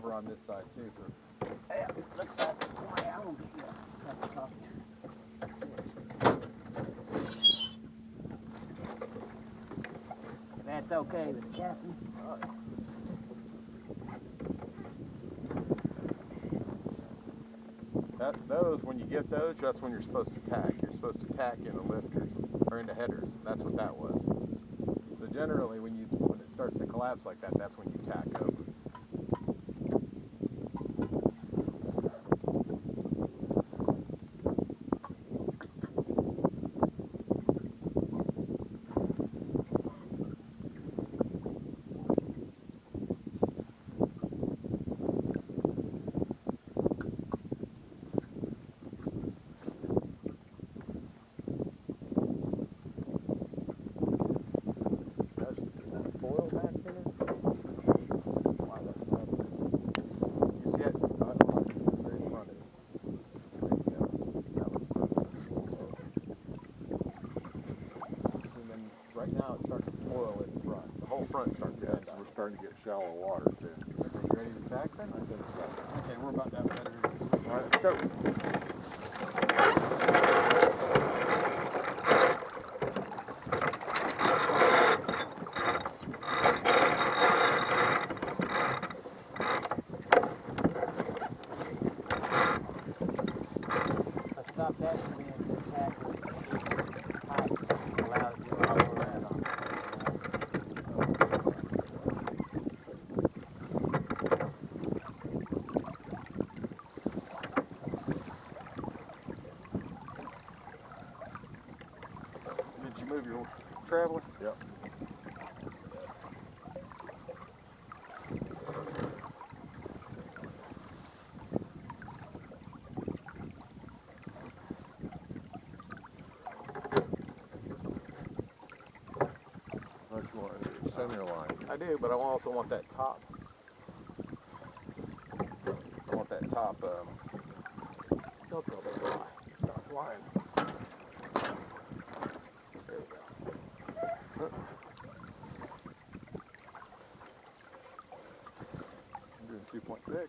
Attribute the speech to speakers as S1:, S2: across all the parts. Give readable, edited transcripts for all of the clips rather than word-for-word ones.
S1: over on this side too.
S2: Yeah, looks like I will get you a cup of coffee. That's okay with the captain.
S1: Those, when you get those, that's when you're supposed to tack. You're supposed to tack into lifters or into headers. That's what that was. So generally, when it starts to collapse like that, that's when you tack over. Right now it's starting to foil in front. The whole front's starting to bend.
S3: We're starting to get shallow water too.
S1: Okay, you ready to tack then?
S3: I think so.
S1: Okay, we're about to have better.
S3: All right, let's go.
S2: I stopped that and then tack with pipe. Allows you to go around on it.
S1: Did you move your traveler?
S3: Yep. What you want to do? Center line.
S1: I do, but I also want that top. I want that top. Don't throw that fly. Stop flying. There we go. I'm doing 2.6.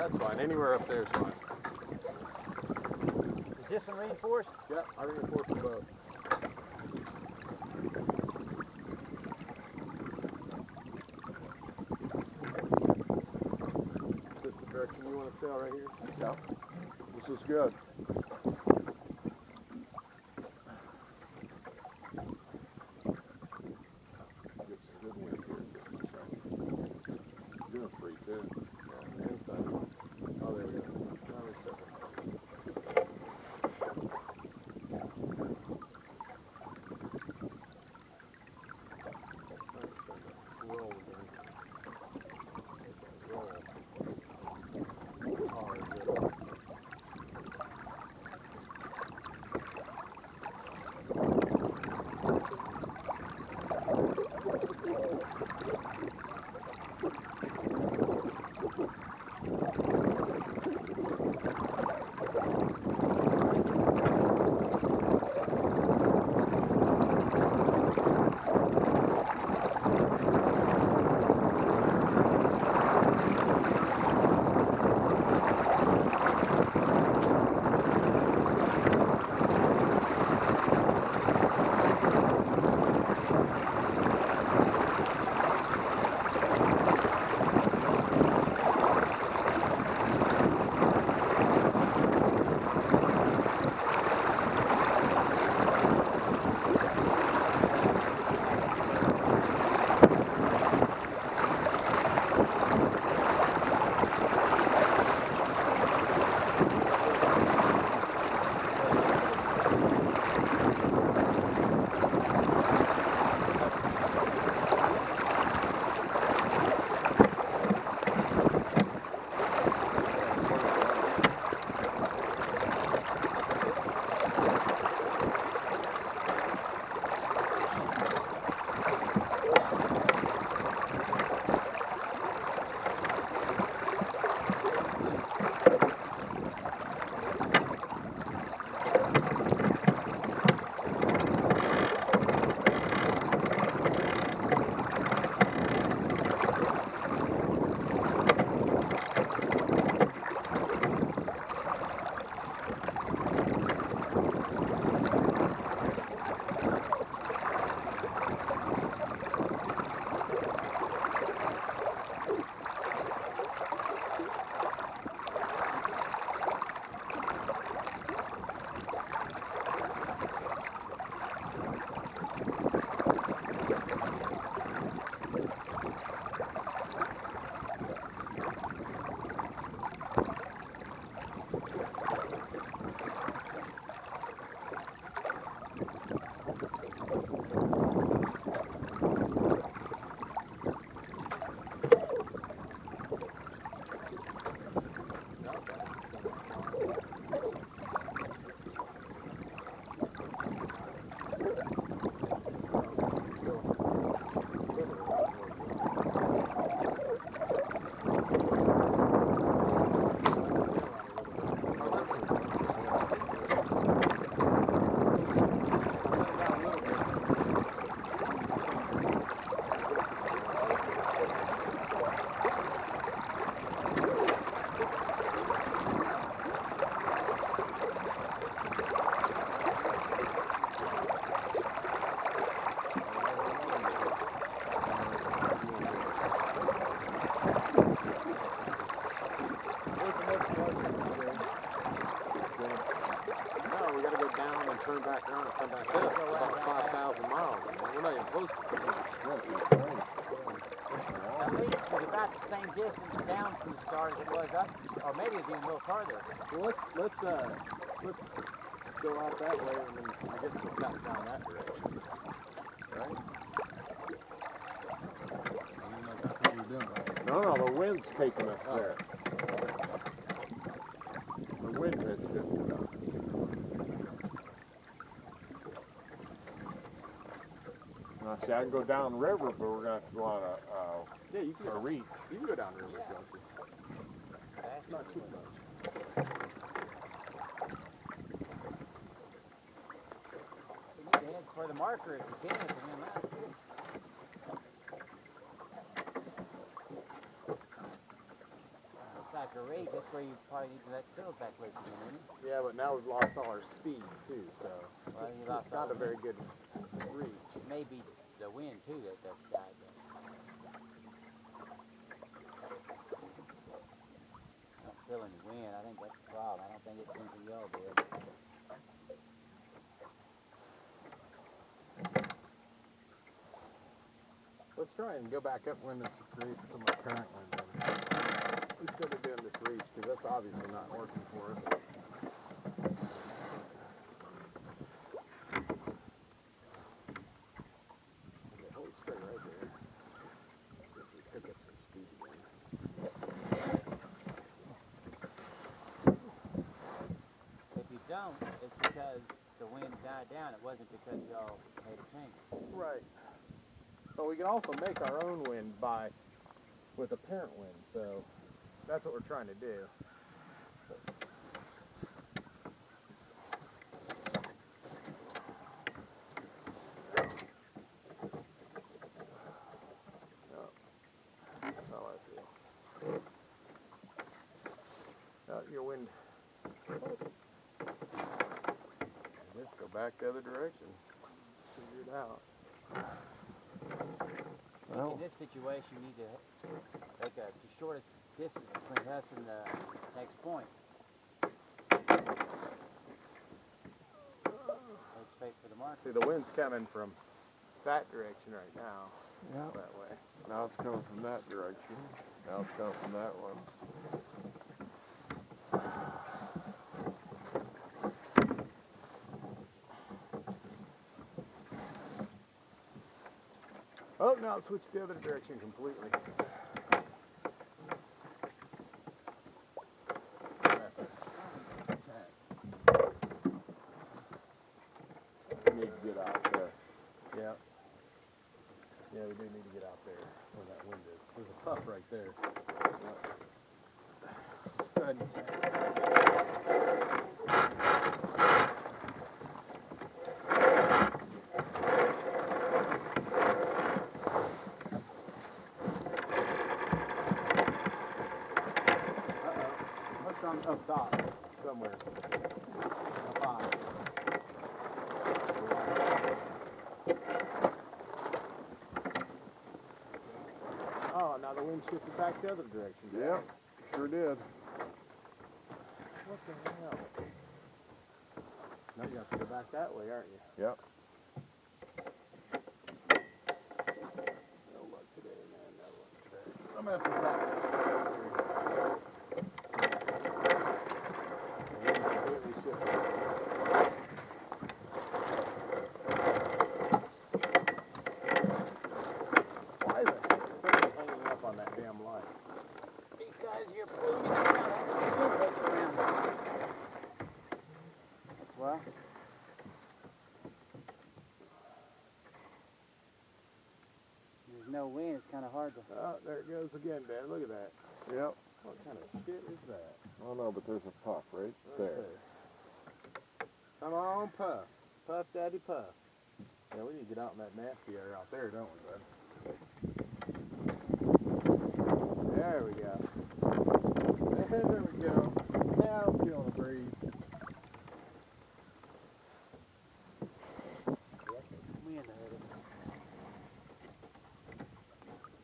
S1: that's fine. Anywhere up there is fine.
S2: Is this one reinforced?
S1: Yeah, I reinforced the boat. Is this the direction you want to sail right here?
S3: Yeah. This is good. Get some good wind here just a second. Doing pretty good.
S1: Yeah, inside ones. Oh, there we go. Now we're set. Roll again. Roll. Hard, good. Turn back around and come back up. About 5,000 miles. We're not even close to it.
S2: At least it was about the same distance down from the start as it was up, or maybe it's even a little farther.
S1: Well, let's go out that way, and then I guess we'll tap down that direction. Right? I don't know if that's what we're doing.
S3: No, the wind's taking us there. The wind has shifted us. Now, see, I can go downriver, but we're going to have to go on
S1: Yeah, you can
S3: a reach.
S1: You can go down river if you want to.
S2: That's
S1: Not too much.
S2: You need to head for the marker if you can, and then that's good. Looks like a raging that's where you probably need to let sails back loose again, isn't it?
S1: Yeah, but now we've lost all our speed too, so
S2: Well, you lost
S1: it's not
S2: all
S1: a very
S2: wind.
S1: good reach.
S2: It may be the wind too that's died there. I don't feel any wind. I think that's the problem. I don't think it seems to y'all did.
S1: Let's try and go back upwind and create some more current wind then. Instead of doing this reach, because that's obviously not working for us. Okay, hold straight right there. See if we pick up some speed again.
S2: If you don't, it's because the wind died down. It wasn't because y'all made a change.
S1: Right. But we can also make our own wind with apparent wind, so that's what we're trying to do. That's how I feel. Your wind. Just go back the other direction. Figure it out.
S2: In this situation, you need to take the shortest distance between us and the next point. Head straight for the marker.
S1: See, the wind's coming from that direction right now.
S3: Yeah.
S1: That way.
S3: Now it's coming from that direction. Now it's coming from that one.
S1: Oh, now it switched the other direction completely.
S3: We need to get out there.
S1: Yeah. Yeah, we do need to get out there where that wind is. There's a puff right there. Let's go ahead and tack. Up top, somewhere. Up high. Oh, now the wind shifted back the other direction.
S3: Yep, sure did.
S1: What the hell? Now you have to go back that way, aren't you?
S3: Yep.
S1: No luck today, man. No luck today. I'm gonna have to tack this. Completely shifted. Why is that something hanging up on that damn light?
S2: Because you're pulling it around. That's why. There's no wind. It's kind of hard to.
S1: Oh, there it goes again, Dad. Look at that.
S3: Yep.
S1: What kind of shit is that?
S3: I don't know, but there's a puff right there.
S1: Come on, Puff. Puff, Daddy, Puff. Yeah, we need to get out in that nasty air out there, don't we, bud? There we go. There we go. Now I'm feeling a breeze.
S2: Wind ahead of us.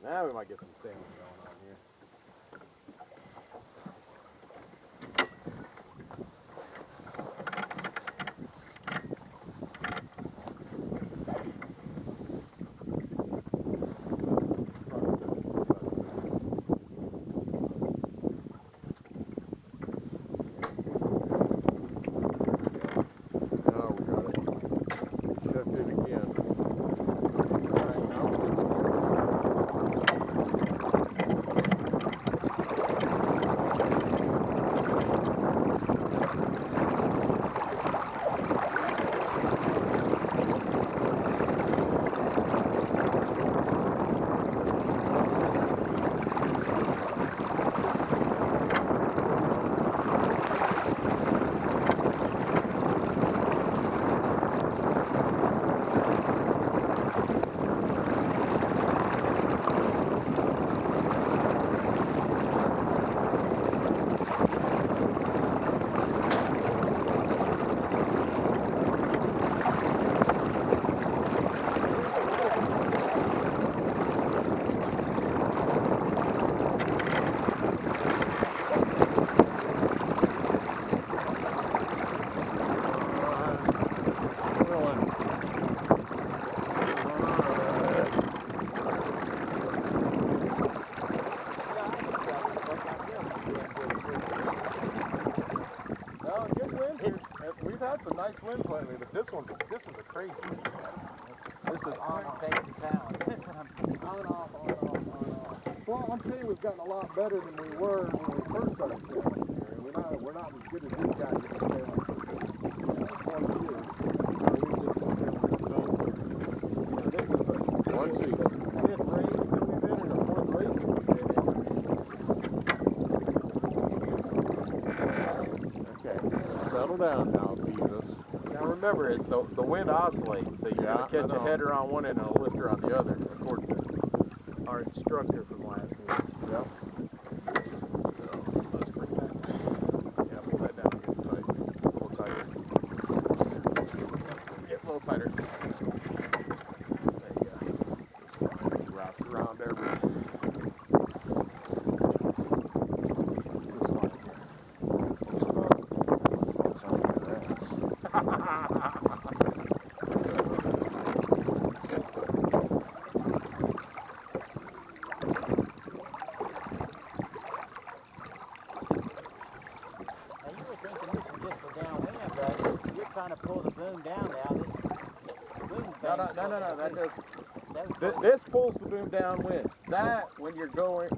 S1: Now we might get some sailing going on here.
S3: Now we got it. Shifted again. All right, now.
S1: winds lately, but this is a crazy wind. This is on off.
S2: That's what I'm saying.
S1: On off. Well, I'm saying we've gotten a lot better than we were when we first started sailing here. And we're not as good as these guys have been sailing for 20 years. We've just been sailing this boat. This is the fifth race that we've been in, or fourth race that we've been in. Okay, settle down now, Beavis. Now remember, the wind oscillates, so you're going to catch a header on one end and a lifter on the other, according to our instructor from last week. Yep. So let's bring that. Yeah, pull that down and get it tight. A little tighter. Get a little tighter. There you go. Wrap it around everything.
S2: Trying to pull the boom down now. This boom
S1: No, that doesn't. This pulls the boom downwind. That, when you're going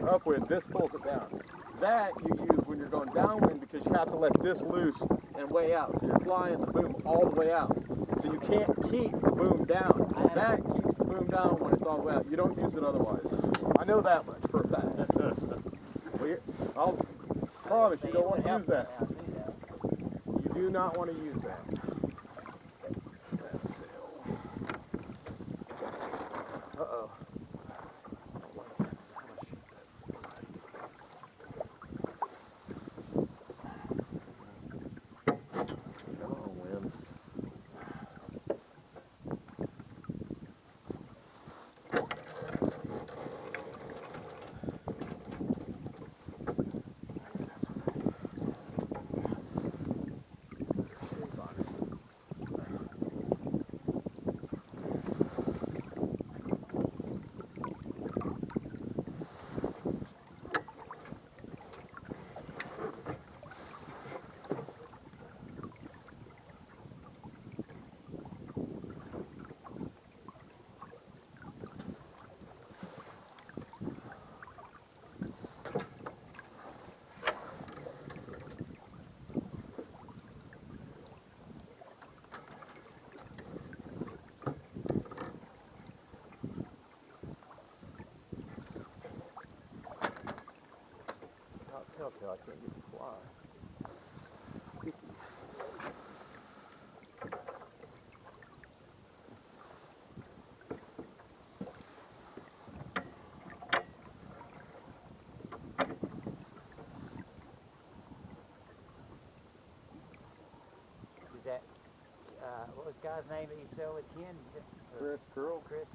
S1: upwind, this pulls it down. That you use when you're going downwind because you have to let this loose and way out. So you're flying the boom all the way out. So you can't keep the boom down. That keeps the boom down when it's all the way out. You don't use it otherwise. I know that much for a fact. I'll promise you don't want to use that. You do not want to use that. That's it. Uh-oh. Come on, wind. Telltale, I can't get the fly. Sticky.
S2: Is that, what was the guy's name that you said with Ken?
S1: Chris Curl.
S2: Chris?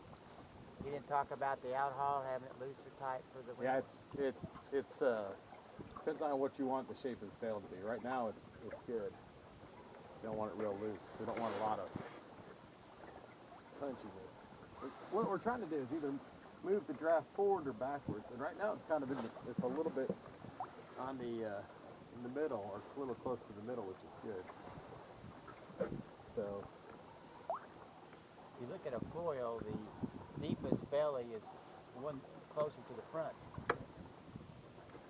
S2: He didn't talk about the outhaul, having it loose or tight for the wind?
S1: Yeah, it's depends on what you want the shape of the sail to be. Right now, it's good. You don't want it real loose. We don't want a lot of punchiness. What we're trying to do is either move the draft forward or backwards. And right now, it's kind of it's a little bit on the in the middle, or a little close to the middle, which is good. So,
S2: if you look at a foil, the deepest belly is one closer to the front.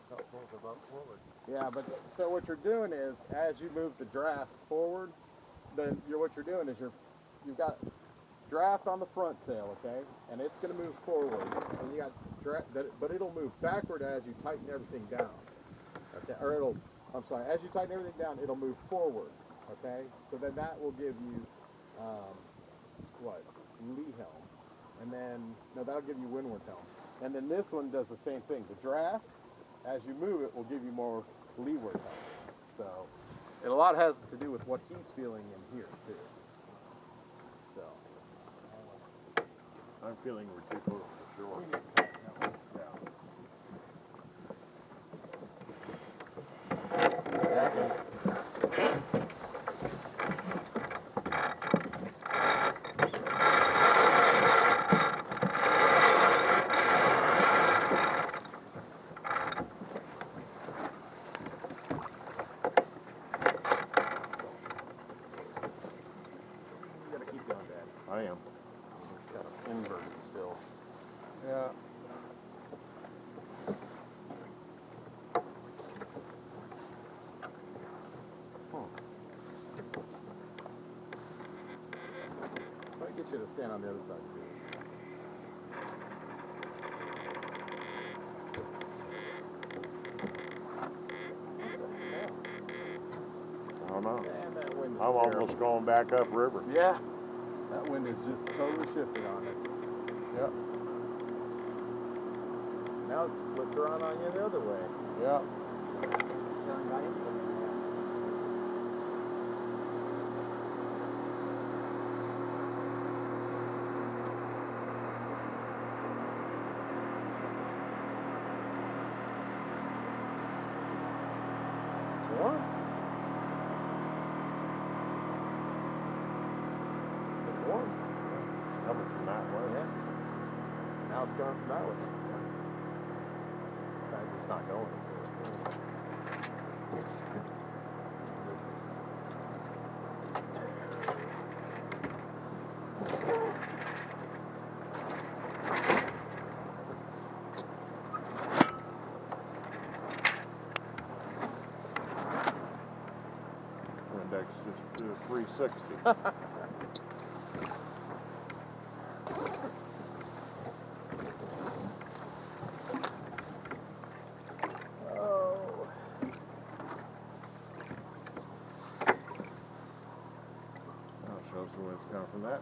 S2: So it pulls the boat forward.
S1: yeah, but so what you're doing is, as you move the draft forward, then what you're doing is you've got draft on the front sail, okay, and it's going to move forward, and you got draft, but it'll move backward as you tighten everything down, okay, or as you tighten everything down, it'll move forward, okay, so then that will give you, lee helm, and then, no, that'll give you windward helm, and then this one does the same thing. The draft, as you move it, will give you more leeward helm, so it a lot has to do with what he's feeling in here, too, so.
S3: I'm feeling we're too close to the shore.
S1: still.
S3: Yeah.
S1: Might get you to stand on the other side too.
S3: I don't know.
S1: Man, that wind is
S3: I'm
S1: terrible.
S3: almost going back upriver.
S1: Yeah. That wind is just totally shifted on us.
S3: Yep.
S1: Now it's flipped around on you the other way.
S3: Yep.
S2: Showing right into it.
S1: It's warm. It's warm.
S3: It's coming from that way.
S1: Yeah. Now it's coming from that way. It's just not going.
S3: Index just to 360.
S1: Oh.
S3: That shows the wind's coming from that way.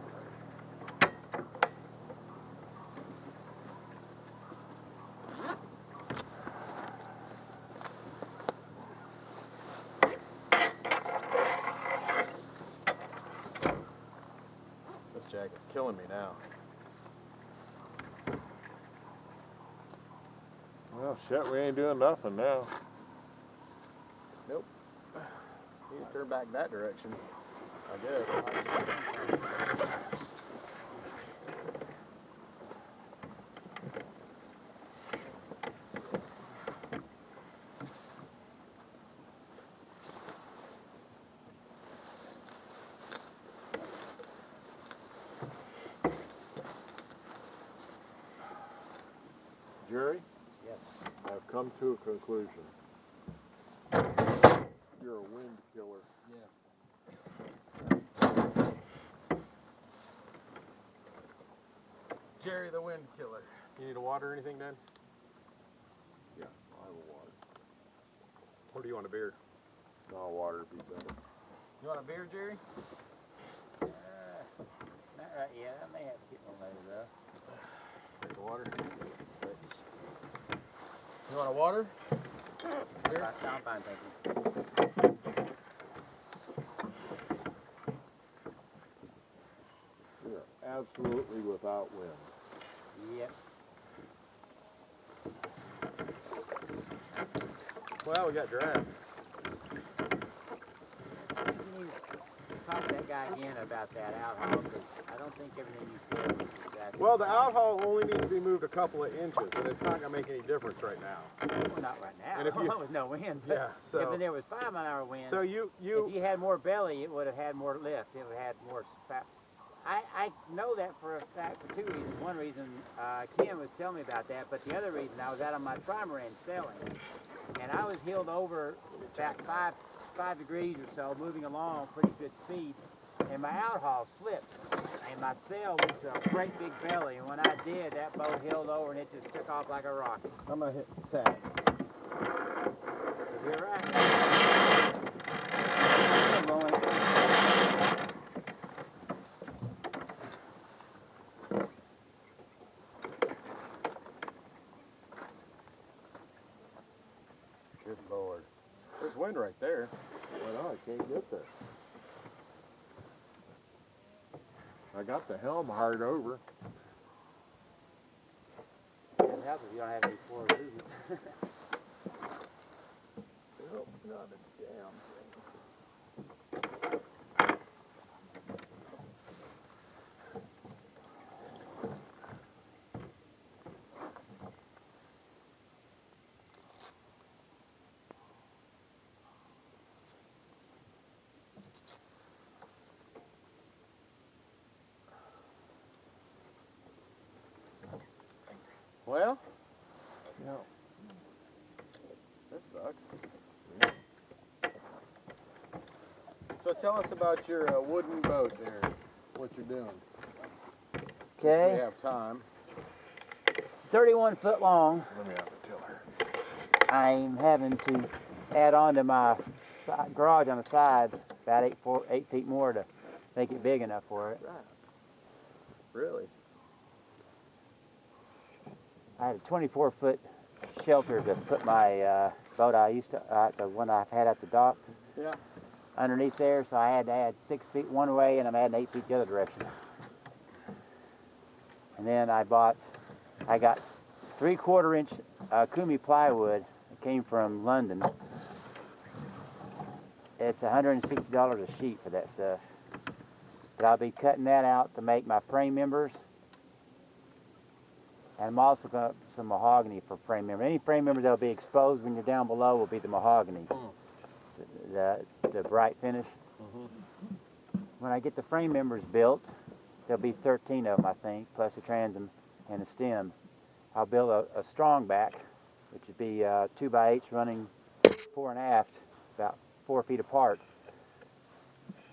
S1: This jacket's killing me now.
S3: Well, shit, we ain't doing nothing now.
S1: Nope. Need to turn back that direction. I guess.
S3: Jerry,
S2: Yes.
S3: I've come to a conclusion. You're a wind killer.
S1: Yeah. Jerry the wind killer. You need a water or anything, Dan?
S3: Yeah, I have a water.
S1: Or do you want a beer?
S3: No, water would be better.
S1: You want a beer, Jerry?
S2: Not right yet. I may have to get one later though.
S1: Take the water. You want a water? Beer?
S2: I'm fine, thank you.
S3: You're absolutely without wind.
S2: Yep.
S1: Well, we got draft.
S2: You need to talk to that guy again about that outhaul, because I don't think everything you said was exactly.
S1: Well, the outhaul only needs to be moved a couple of inches, and it's not going to make any difference right now.
S2: Well, not right now.
S1: And if you-
S2: with no wind. But
S1: Yeah, so-
S2: if there was 5-mile-an-hour wind,
S1: So
S2: if you had more belly, it would have had more lift. It would have had more. I know that for a fact for two reasons. One reason, Kim was telling me about that, but the other reason, I was out on my trimaran selling, and I was heeled over about 5 degrees or so, moving along pretty good speed, and my outhaul slipped, and my sail went to a great big belly, and when I did, that boat heeled over and it just took off like a rocket.
S1: I'm going to hit tag.
S2: You're right. I'm rolling.
S1: Good Lord. There's wind right there.
S3: Well, I can't get there. I got the helm hard over.
S2: Doesn't help if you don't have any forward movement.
S1: Nope, not a damn thing. Well,
S3: Yeah.
S1: this sucks. So tell us about your wooden boat there. What you're doing. Since we
S2: Okay,
S1: have time.
S2: it's 31 foot long.
S3: Let me have the tiller.
S2: I'm having to add on to my garage on the side about 8 feet more to make it big enough for it.
S1: Really?
S2: I had a 24-foot shelter to put my boat the one I've had at the docks,
S1: Yeah.
S2: underneath there, so I had to add 6 feet one way and I'm adding 8 feet the other direction. And then I got 3/4 inch Kumi plywood. It came from London. It's $160 a sheet for that stuff. But I'll be cutting that out to make my frame members. And I'm also going to some mahogany for frame members. Any frame members that will be exposed when you're down below will be the mahogany, the bright finish. When I get the frame members built, there'll be 13 of them, I think, plus a transom and a stem. I'll build a strong back, which would be 2x8s running fore and aft, about 4 feet apart.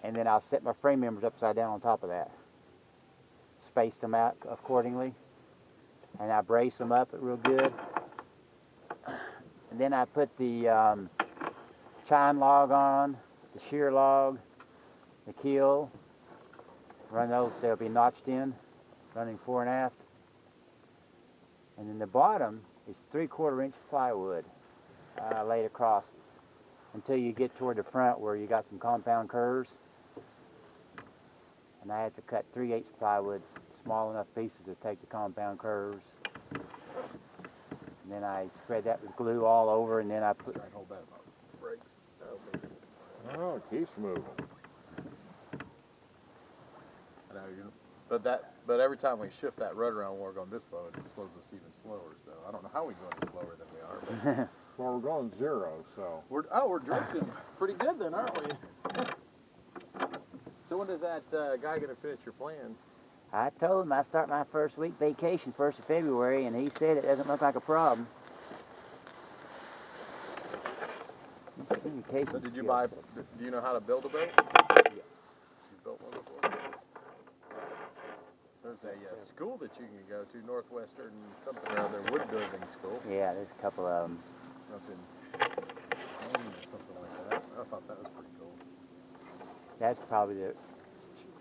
S2: And then I'll set my frame members upside down on top of that. Space them out accordingly. And I brace them up real good. And then I put the chine log on, the shear log, the keel. Run those, they'll be notched in, running fore and aft. And then the bottom is 3/4 inch plywood laid across until you get toward the front where you got some compound curves. And I had to cut 3/8 plywood, small enough pieces to take the compound curves. And then I spread that with glue all over, and then I put.
S1: Try and hold that up. Break.
S3: Oh, it keeps moving.
S1: I know you're. But every time we shift that rudder around, we're going this slow. It slows us even slower. So I don't know how we're going any slower than we are. But
S3: Well, we're going 0, so.
S1: we're drifting pretty good then, aren't we? So when does that guy get to finish your plans?
S2: I told him I start my first week vacation 1st of February, and he said it doesn't look like a problem.
S1: So did you buy? Do you know how to build a boat?
S2: Yeah.
S1: You built one before. There's a school that you can go to, Northwestern something or other wood building school.
S2: Yeah, there's a couple of them.
S1: Nothing. Something like that. I thought that was pretty cool.
S2: That's probably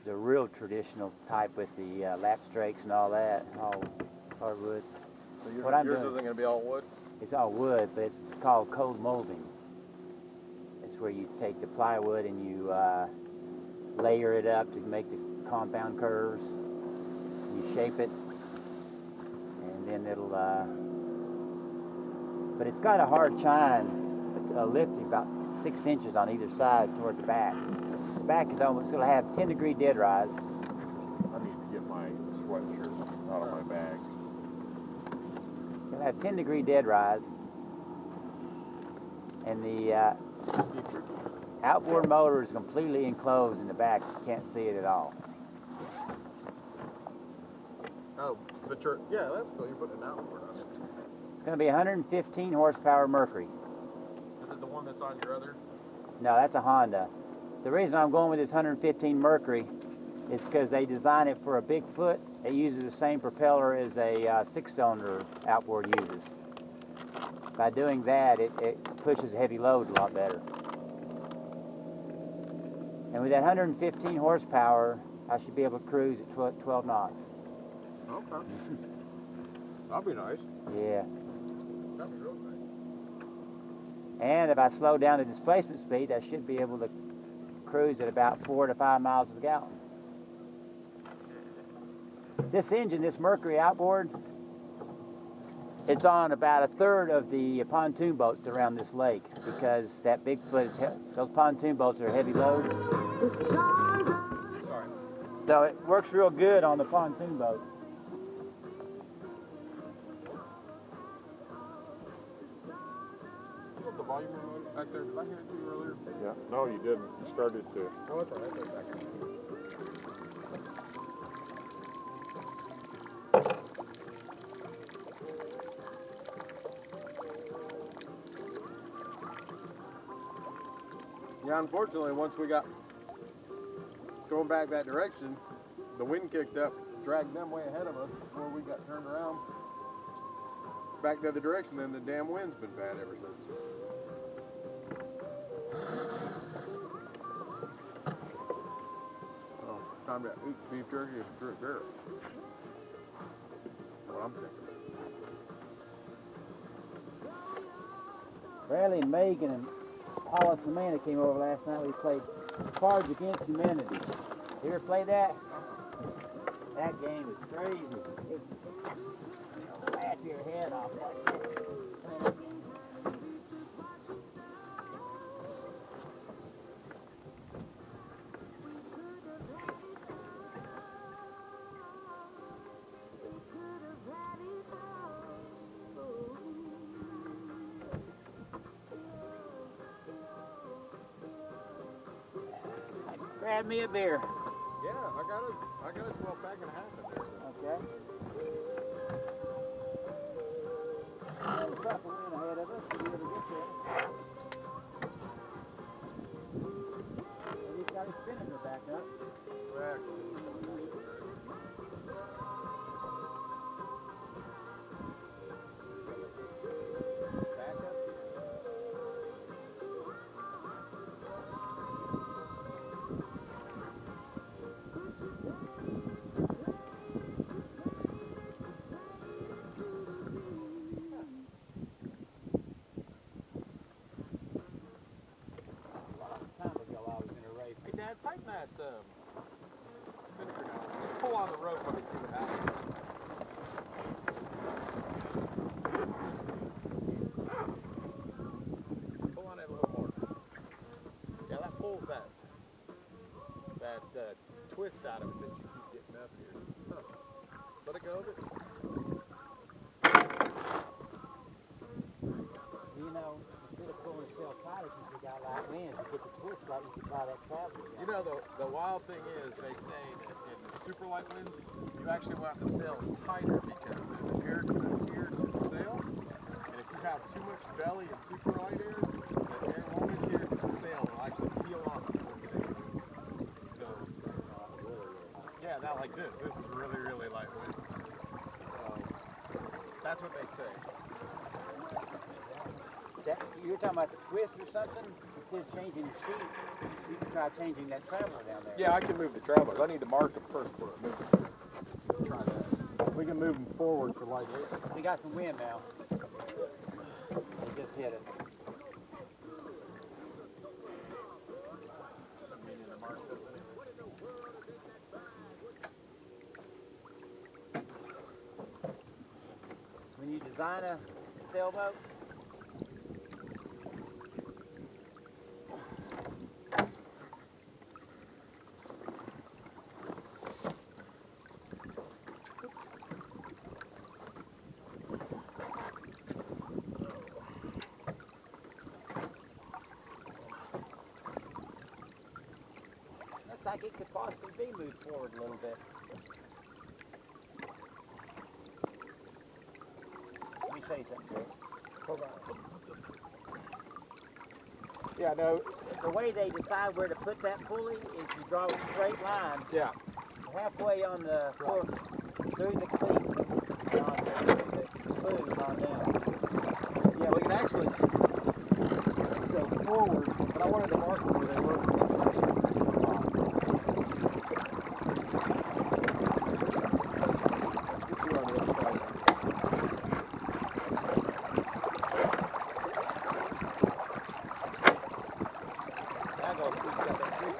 S2: the real traditional type with the lap strakes and all that, all hardwood.
S1: So
S2: What I'm
S1: yours
S2: doing-
S1: isn't going to be all wood?
S2: It's all wood, but it's called cold molding. It's where you take the plywood and you layer it up to make the compound curves. You shape it, and then it'll. But it's got a hard chine, a lift about 6 inches on either side toward the back. The back is almost going to have 10-degree dead rise.
S3: I need to get my sweatshirt out of my bag.
S2: It'll have 10-degree dead rise, and the outboard motor is completely enclosed in the back. You can't see it at all.
S1: Oh, but yeah, that's cool. You're putting an outboard on it.
S2: It's going to be 115 horsepower Mercury.
S1: Is it the one that's on your other?
S2: No, that's a Honda. The reason I'm going with this 115 Mercury is because they design it for a big foot. It uses the same propeller as a 6-cylinder outboard uses. By doing that, it pushes heavy load a lot better. And with that 115 horsepower, I should be able to cruise at 12 knots.
S1: Okay. That'll be nice.
S2: Yeah.
S1: That'll be real nice.
S2: And if I slow down the displacement speed, I should be able to cruise at about 4 to 5 miles to the gallon. This engine, this Mercury outboard, it's on about 1/3 of the pontoon boats around this lake because that big foot is those pontoon boats are heavy load.
S1: Sorry.
S2: So it works real good on the pontoon boats.
S1: The volume remote back there, did I hear it to you earlier?
S3: Yeah. No, you didn't. You started to.
S1: Oh, that's all right. That's back there. Yeah, unfortunately, once we got going back that direction, the wind kicked up, dragged them way ahead of us before we got turned around back the other direction. Then the damn wind's been bad ever since. Oh, time to eat beef jerky through a barrel. What I'm thinking.
S2: Bradley and Megan and Hollis and Amanda came over last night. We played Cards Against Humanity. You ever play that? That game is crazy. It'll laugh your head off. Grab me a beer.
S1: Yeah, I got a 12 pack and a half in there.
S2: Okay. There's a couple in ahead of us. We'll be able to get there. And he's got his spinner back up.
S1: Tighten that spinnaker down. Just pull on the rope when we see what happens. Pull on it a little more. Yeah, that pulls that twist out of it that you keep getting up here. Huh. Let it go of it.
S2: So, you know, instead of pulling yourself tighter because you got light winds, you get the twist right, you can try that travel.
S1: You know, the wild thing is they say that in super light winds, you actually want the sails tighter because the air can adhere to the sail. And if you have too much belly and super light airs, the air won't adhere to the sail. It'll actually peel off before you get it. So, yeah, not like this. This is really, really light winds. That's what they say.
S2: You're talking about the twist or something? Instead of changing the sheet, you can try changing that traveler down there.
S1: Yeah, I can move the travelers. I need to mark them first before I move them. Try that. We can move them forward for light air.
S2: We got some wind now. It just hit us. When you design a sailboat, looks like it could possibly be moved forward a little bit. Let me show you something, Chris. Hold on.
S1: Yeah, no.
S2: The way they decide where to put that pulley is you draw a straight line
S1: Yeah.
S2: halfway on the hook through the cleat on the smooth on down.
S1: Yeah, we can actually go forward, but I wanted to mark them where they were. Get you on the other side. Now go see if you got that twist.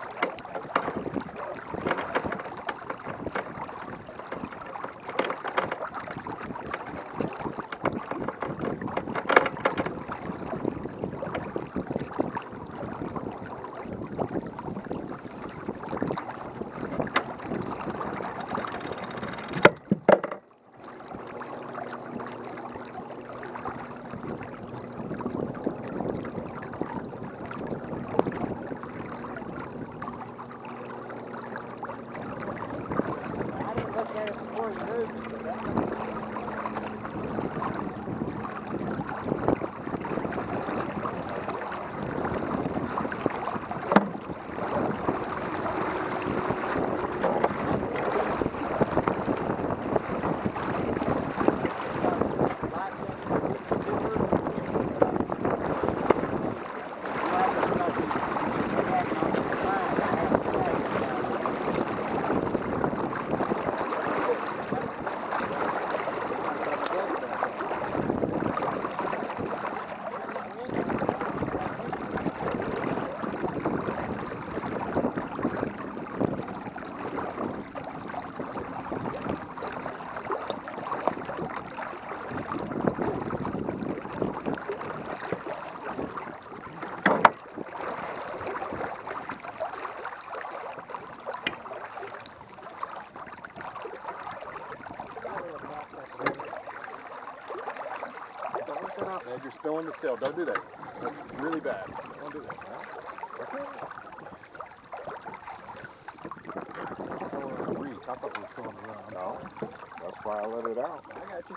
S1: You're spilling the sail. Don't do that. That's really bad. Don't do that.
S3: Okay.
S4: I don't want to reach. I thought we were still on the run.
S3: No, that's why I let it out.
S1: I got you.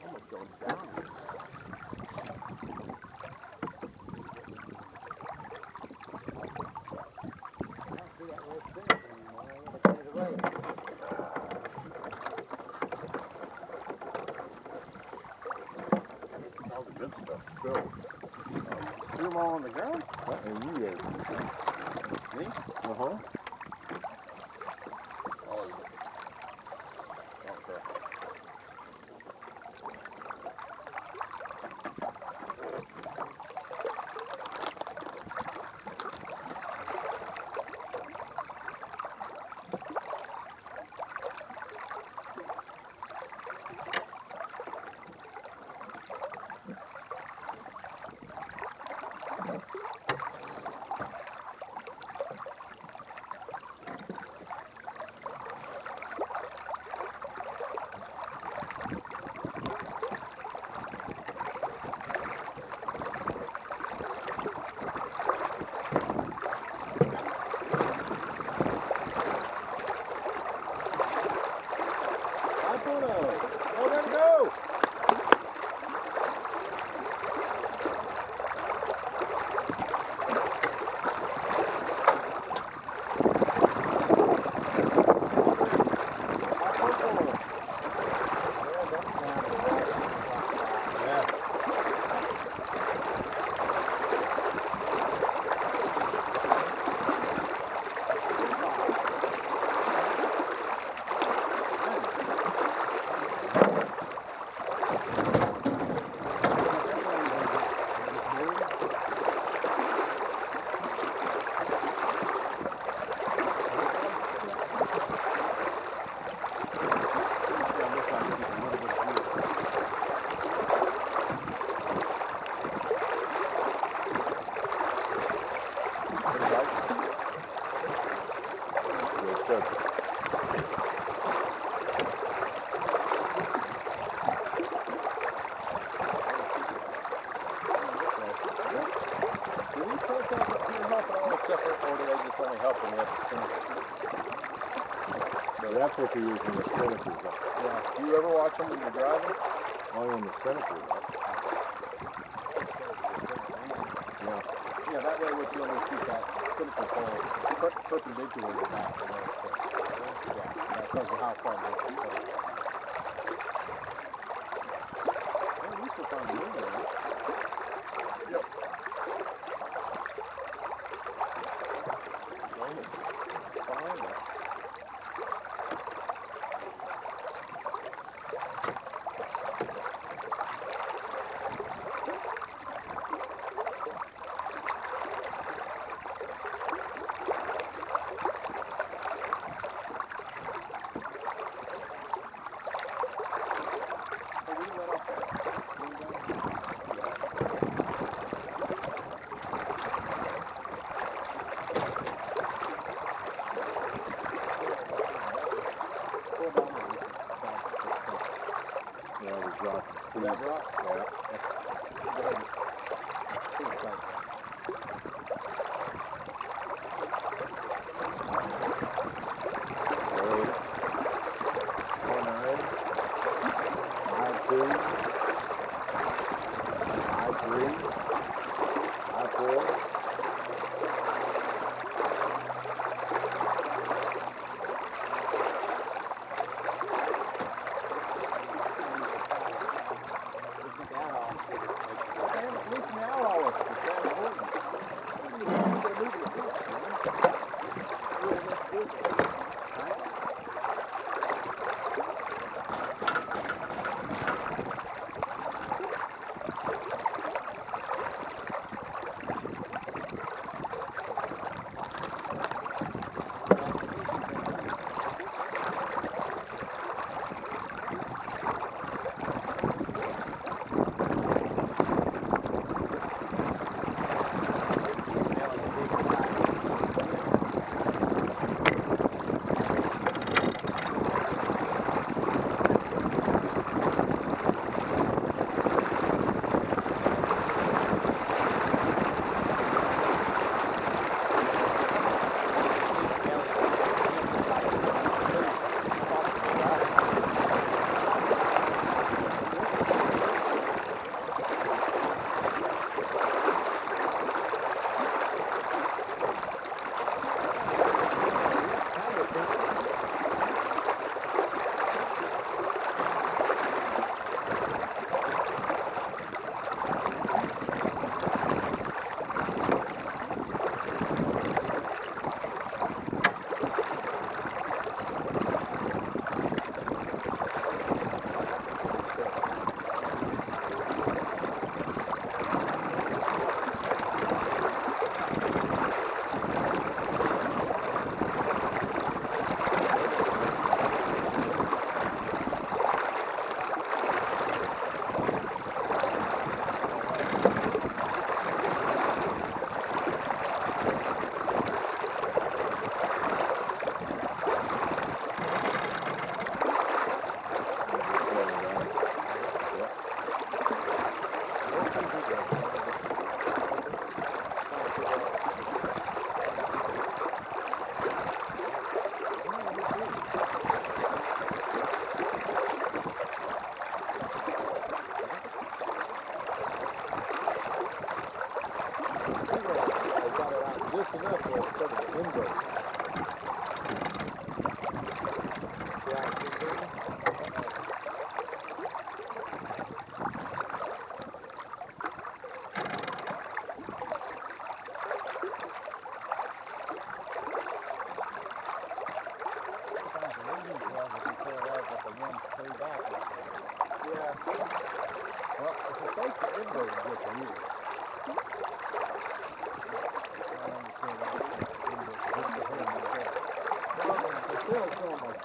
S3: Almost going down.
S2: I don't see that way spinning anymore. I gotta get it away.
S3: All the good stuff spilled.
S1: Threw them all on the ground?
S3: And you ate it.
S1: Me?
S3: Uh-huh.
S1: All of it. Okay. Oh, there we go!
S3: That's what you're using the spinners up.
S1: Yeah. Do you ever watch them when you're driving?
S3: Only when the spinners up.
S1: Yeah. Yeah, that way what you'll do is keep that spinnaker pole perpendicular to that. Yeah, that tells you how far it is. Well, at least we'll find the movie, right? Yep. Almost fine. That rock? Yeah.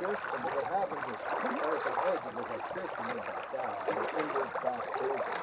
S1: this, and what happens is, right at the edge, it goes like this, and then back out. An inward back building.